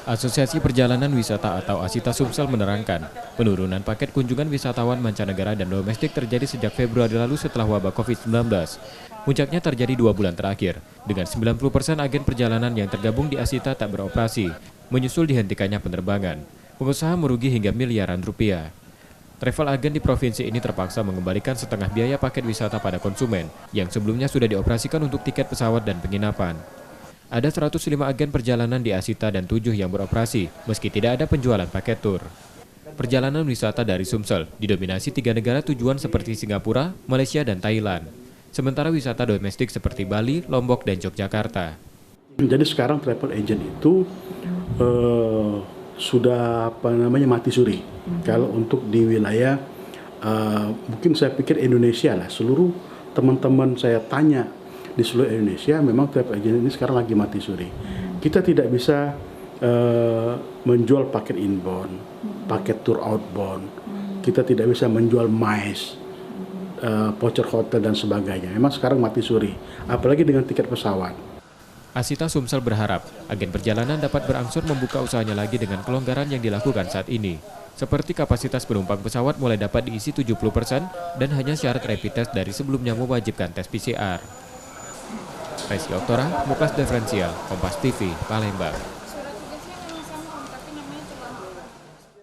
Asosiasi Perjalanan Wisata atau Asita Sumsel menerangkan, penurunan paket kunjungan wisatawan mancanegara dan domestik terjadi sejak Februari lalu setelah wabah COVID-19. Puncaknya terjadi 2 bulan terakhir, dengan 90% agen perjalanan yang tergabung di Asita tak beroperasi, menyusul dihentikannya penerbangan. Pengusaha merugi hingga miliaran rupiah. Travel agen di provinsi ini terpaksa mengembalikan setengah biaya paket wisata pada konsumen, yang sebelumnya sudah dioperasikan untuk tiket pesawat dan penginapan. Ada 105 agen perjalanan di Asita dan 7 yang beroperasi, meski tidak ada penjualan paket tur. Perjalanan wisata dari Sumsel didominasi 3 negara tujuan seperti Singapura, Malaysia, dan Thailand. Sementara wisata domestik seperti Bali, Lombok, dan Yogyakarta. Jadi sekarang travel agent itu sudah mati suri. Kalau untuk di wilayah, mungkin saya pikir Indonesia lah, seluruh teman-teman saya tanya di seluruh Indonesia, memang travel agent ini sekarang lagi mati suri. Kita tidak bisa menjual paket inbound, paket tour outbound. Kita tidak bisa menjual MICE, voucher hotel dan sebagainya. Memang sekarang mati suri, apalagi dengan tiket pesawat. Asita Sumsel berharap agen perjalanan dapat berangsur membuka usahanya lagi dengan kelonggaran yang dilakukan saat ini. Seperti kapasitas penumpang pesawat mulai dapat diisi 70% dan hanya syarat rapid test dari sebelumnya mewajibkan tes PCR. Resi Oktora, Muklas Diferensial, Kompas TV, Palembang.